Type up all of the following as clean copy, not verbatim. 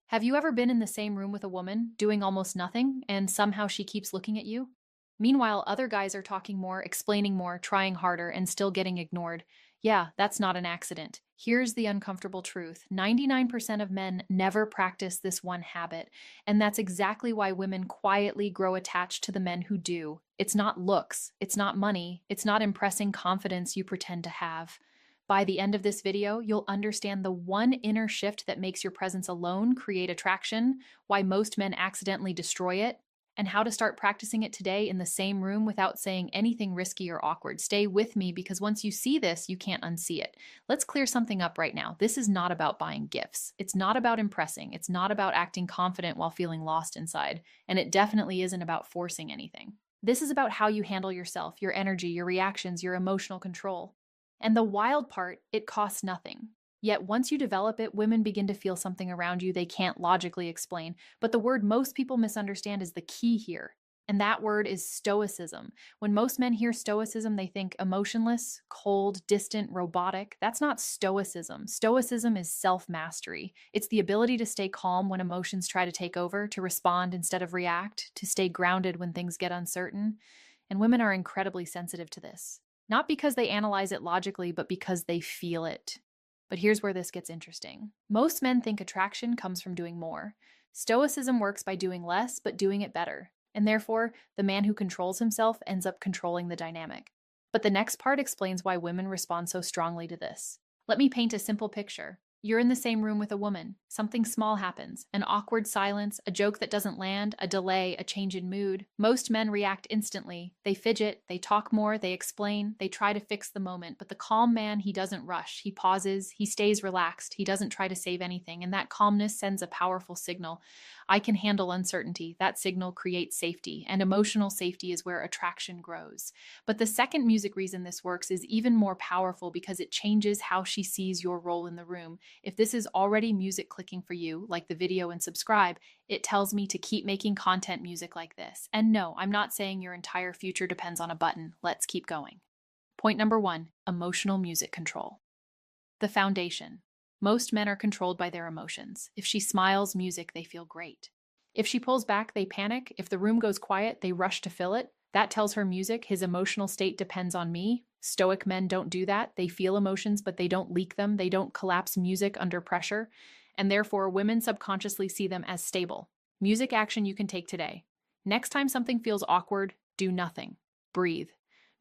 Have you ever been in the same room with a woman, doing almost nothing, and somehow she keeps looking at you? Meanwhile, other guys are talking more, explaining more, trying harder, and still getting ignored. Yeah, that's not an accident. Here's the uncomfortable truth: 99% of men never practice this one habit, and that's exactly why women quietly grow attached to the men who do. It's not looks, it's not money, it's not impressing confidence you pretend to have. By the end of this video, you'll understand the one inner shift that makes your presence alone create attraction, why most men accidentally destroy it, and how to start practicing it today in the same room without saying anything risky or awkward. Stay with me because once you see this, you can't unsee it. Let's clear something up right now. This is not about buying gifts. It's not about impressing. It's not about acting confident while feeling lost inside. And it definitely isn't about forcing anything. This is about how you handle yourself, your energy, your reactions, your emotional control. And the wild part, it costs nothing. Yet once you develop it, women begin to feel something around you they can't logically explain. But the word most people misunderstand is the key here. And that word is stoicism. When most men hear stoicism, they think emotionless, cold, distant, robotic. That's not stoicism. Stoicism is self-mastery. It's the ability to stay calm when emotions try to take over, to respond instead of react, to stay grounded when things get uncertain. And women are incredibly sensitive to this. Not because they analyze it logically, but because they feel it. But here's where this gets interesting. Most men think attraction comes from doing more. Stoicism works by doing less, but doing it better. And therefore, the man who controls himself ends up controlling the dynamic. But the next part explains why women respond so strongly to this. Let me paint a simple picture. You're in the same room with a woman. Something small happens. An awkward silence, a joke that doesn't land, a delay, a change in mood. Most men react instantly. They fidget, they talk more, they explain, they try to fix the moment. But the calm man, he doesn't rush. He pauses, he stays relaxed, he doesn't try to save anything. And that calmness sends a powerful signal. I can handle uncertainty. That signal creates safety. And emotional safety is where attraction grows. But the second music reason this works is even more powerful because it changes how she sees your role in the room. If this is already music clicking for you, like the video and subscribe, it tells me to keep making content music like this. And no, I'm not saying your entire future depends on a button. Let's keep going. Point number 1, emotional music control. The foundation. Most men are controlled by their emotions. If she smiles, music, they feel great. If she pulls back, they panic. If the room goes quiet, they rush to fill it. That tells her music, his emotional state depends on me. Stoic men don't do that. They feel emotions, but they don't leak them. They don't collapse music under pressure. And therefore, women subconsciously see them as stable. Music action you can take today. Next time something feels awkward, do nothing. Breathe.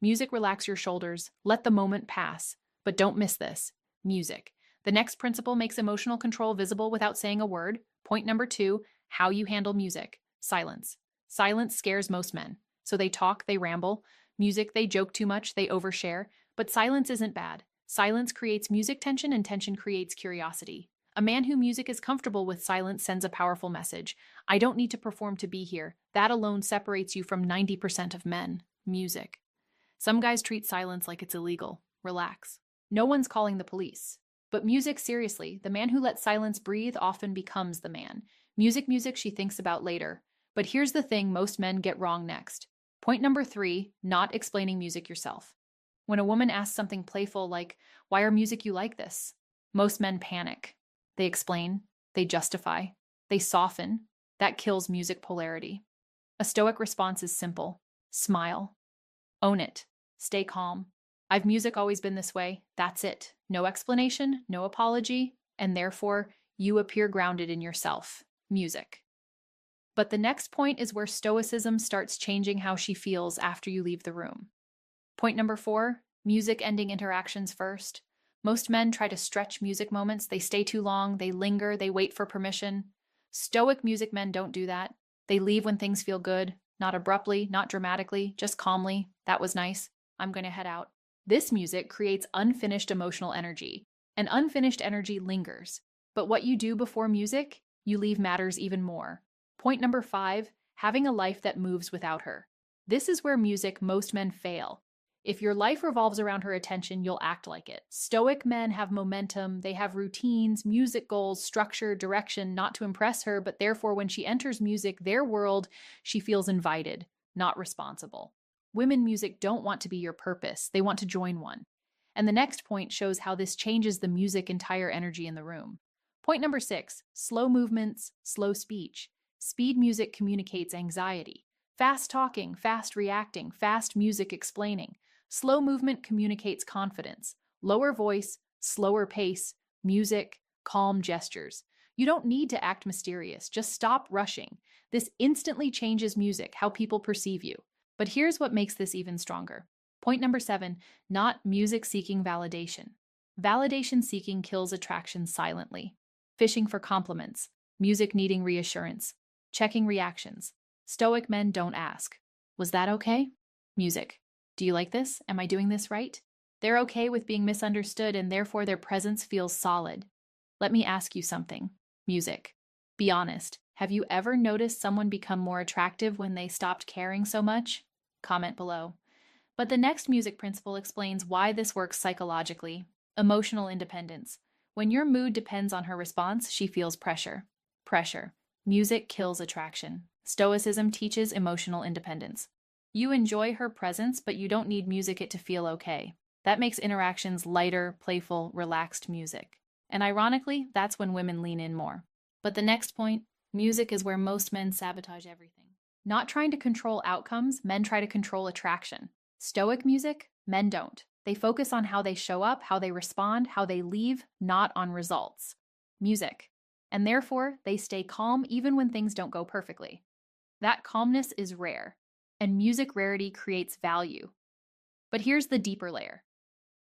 Music, relax your shoulders. Let the moment pass. But don't miss this. Music. The next principle makes emotional control visible without saying a word. Point number 2, how you handle music. Silence. Silence scares most men. So they talk, they ramble. Music, they joke too much, they overshare. But silence isn't bad. Silence creates music tension, and tension creates curiosity. A man who music is comfortable with silence sends a powerful message. I don't need to perform to be here. That alone separates you from 90% of men. Music. Some guys treat silence like it's illegal. Relax. No one's calling the police. But music, seriously, the man who lets silence breathe often becomes the man. Music she thinks about later. But here's the thing most men get wrong next. Point number 3, not explaining music yourself. When a woman asks something playful like, "Why are music you like this?" Most men panic. They explain, they justify, they soften. That kills music polarity. A stoic response is simple. Smile. Own it. Stay calm. I've music always been this way. That's it. No explanation, no apology, and therefore you appear grounded in yourself. Music. But the next point is where stoicism starts changing how she feels after you leave the room. Point number 4, music ending interactions first. Most men try to stretch music moments. They stay too long, they linger, they wait for permission. Stoic music men don't do that. They leave when things feel good, not abruptly, not dramatically, just calmly. That was nice. I'm going to head out. This music creates unfinished emotional energy, and unfinished energy lingers. But what you do before music, you leave matters even more. Point number 5, having a life that moves without her. This is where most men fail. If your life revolves around her attention, you'll act like it. Stoic men have momentum, they have routines, music goals, structure, direction, not to impress her, but therefore when she enters music, their world, she feels invited, not responsible. Women music don't want to be your purpose, they want to join one. And the next point shows how this changes the music entire energy in the room. Point number 6, slow movements, slow speech. Speed music communicates anxiety. Fast talking, fast reacting, fast music explaining. Slow movement communicates confidence. Lower voice, slower pace, music, calm gestures. You don't need to act mysterious, just stop rushing. This instantly changes music, how people perceive you. But here's what makes this even stronger. Point number 7, not music seeking validation. Validation seeking kills attraction silently. Fishing for compliments, music needing reassurance, checking reactions. Stoic men don't ask, "Was that okay?" Music, "Do you like this? Am I doing this right?" They're okay with being misunderstood and therefore their presence feels solid. Let me ask you something. Music, be honest. Have you ever noticed someone become more attractive when they stopped caring so much? Comment below. But the next music principle explains why this works psychologically. Emotional independence. When your mood depends on her response, she feels pressure. Pressure. Music kills attraction. Stoicism teaches emotional independence. You enjoy her presence, but you don't need music it to feel okay. That makes interactions lighter, playful, relaxed music. And ironically, that's when women lean in more. But the next point, music is where most men sabotage everything. Not trying to control outcomes, men try to control attraction. Stoic music, men don't. They focus on how they show up, how they respond, how they leave, not on results. Music. And therefore, they stay calm even when things don't go perfectly. That calmness is rare, and music rarity creates value. But here's the deeper layer.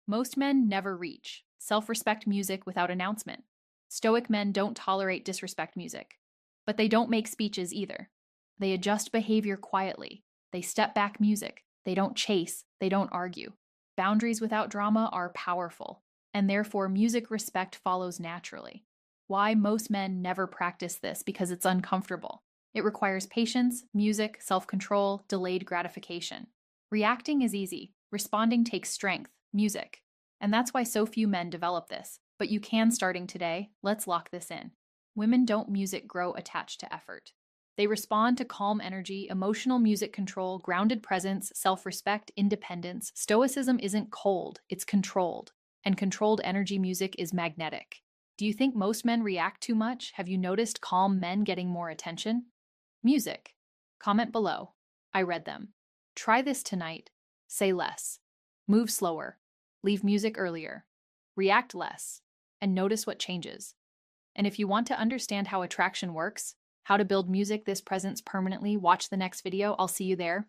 Most men never reach self-respect music without announcement. Stoic men don't tolerate disrespect music, but they don't make speeches either. They adjust behavior quietly. They step back music. They don't chase. They don't argue. Boundaries without drama are powerful, and therefore music respect follows naturally. Why most men never practice this? Because it's uncomfortable. It requires patience, music, self-control, delayed gratification. Reacting is easy. Responding takes strength, music. And that's why so few men develop this. But you can starting today. Let's lock this in. Women don't music grow attached to effort. They respond to calm energy, emotional music control, grounded presence, self-respect, independence. Stoicism isn't cold, it's controlled. And controlled energy music is magnetic. Do you think most men react too much? Have you noticed calm men getting more attention? Music. Comment below. I read them. Try this tonight. Say less. Move slower. Leave music earlier. React less. And notice what changes. And if you want to understand how attraction works, how to build music this presence permanently, watch the next video. I'll see you there.